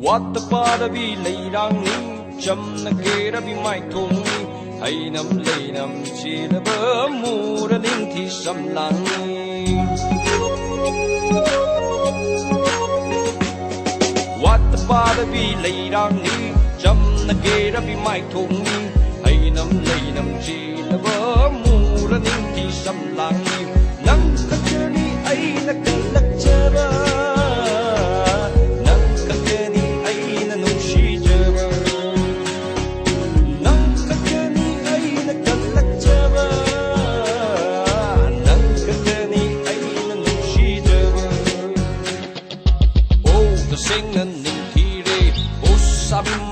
Watta pada bi leirang ni jamna kera bi mai thong ni hay nam lei nam chi na ba mu ra ning thi sam lang ni Watta pada bi leirang ni jamna kera bi mai thong ni hay nam lei nam chi na ba mu ra ning thi sam lang ni nang ka ni ai na kalak chaba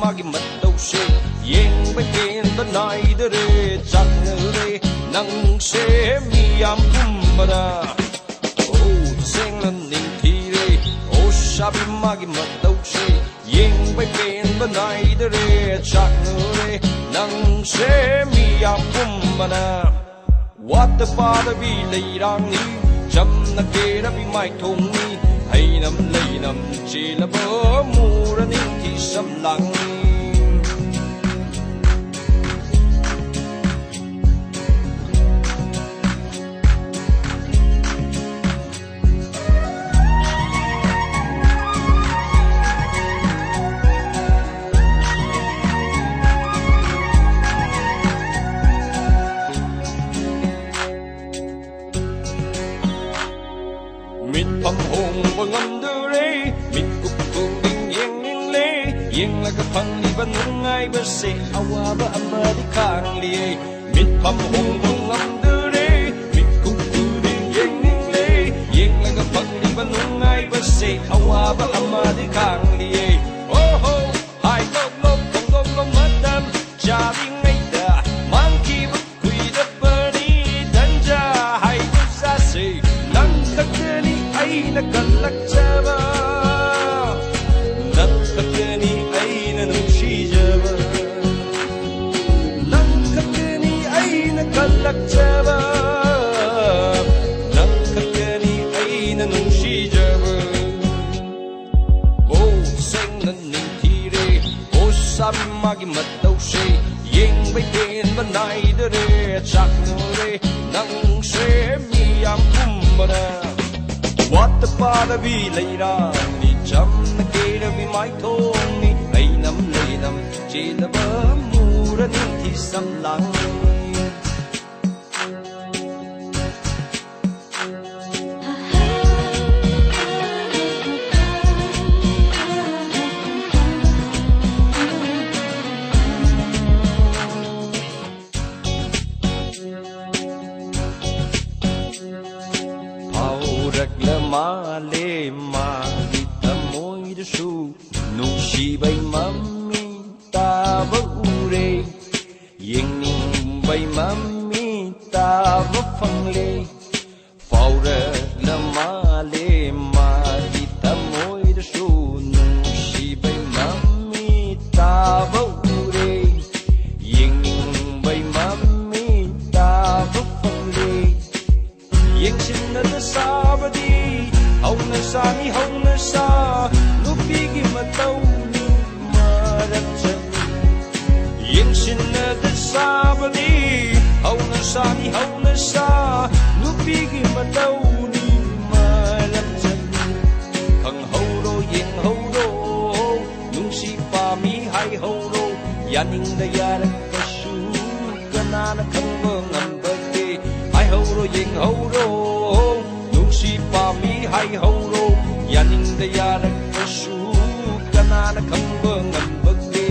magi mat đâu se yeng bai ken ta nai de re chak ne re nang se mi am kumada o sing lan ning thi re o sabi magi mat đâu se yeng bai ken ta nai de re chak ne re nang se mi am kumada what the father bi lei rang ni cham na ke ra bi mai thong ni hay nam lei nam chi la bo mu ra ning thi sam lang Yeng la ka phang ni ban ngai ba se awa ba amma di khang li mit pham hong hong ngam de re mit ku ku ding yeng ning le yeng la ka phang ni ban ngai ba se awa ba amma di khang li oh ho hai lok lok kong kong lo madam cha bi ngai da mang ki bu kui da ba ni dan ja hai bu sa se nang ka ni ai na kan lak cha ba kalak jaba nang kakani ai na nung shi jaba o sing na ning thi re o sam magi mat đâu se yeng bai ken ban nai de re chak no re nang se mi am kumara what the father bi lei ra ni cham na ke ra bi mai thong ni ai nam lei nam chi na ba mu ra ning thi sam lang ma le ma di ta moi de su nu shi bai mami ta va ure yeng ning bai mami ta va phang le phao re la ma le ma di ta moi de su nu shi bai mami ta va ure yeng ning bai mami ta va phang le yeng sin na sa ba di hồng na sa ni hồng na sa lupi gi matau ni marat chan yin sin na da sa ba ni hồng na sa ni hồng na sa lupi gi matau ni marat chan khang ho ro yin ho ro nung si pa mi hai ho ro yaning da yar ka shu kana na khang ba ngam ba te hai ho ro yin ho ro si pa mi hai ho ro yaning da ya ra ka shu kana na khang ba ngam ba ke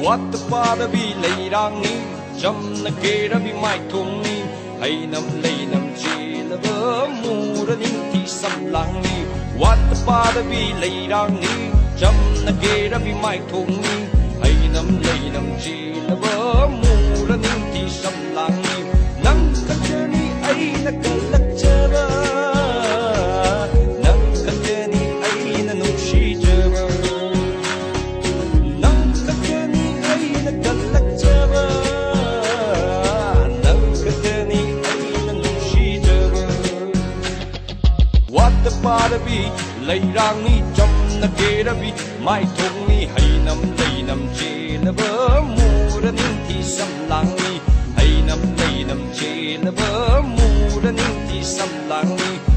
what the father bi lei rang ni jam na ke ra bi mai thong ni hai nam lei nam chi la ba mu ra ning thi sam lang ni what the father bi lei rang ni jam na ke ra bi mai thong ni hai nam lei nam chi la ba mu ra ning thi sam lang ni nang ka ni ai na kalak chaba nang ka ni ai na nu shi jaba nang ka ni ai na kalak chaba nang ka ni ai na nu shi jaba ba da bi lay rang ni chom na ke da bi mai thong ni hay nam lay nam che la ba mu da ning thi sam lang ni hay nam lay nam che la ba mu da ning thi sam lang ni